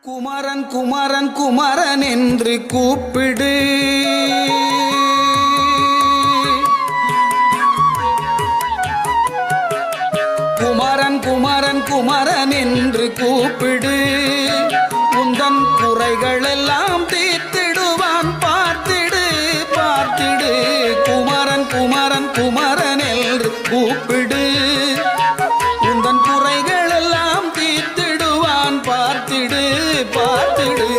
குமரன் குமரன் குமரன் என்று கூப்பிடு. குமரன் குமரன் குமரன் என்று கூப்பிடு. உந்தன் குறைகள் எல்லாம் தீர்த்திடுவான். பார்த்திடு பார்த்திடு. குமரன் குமரன் குமரன் என்று கூப்பிடு. உந்தன் குறைகள் எல்லாம் தீர்த்திடுவான். பார்த்திடு பார்த்திடு.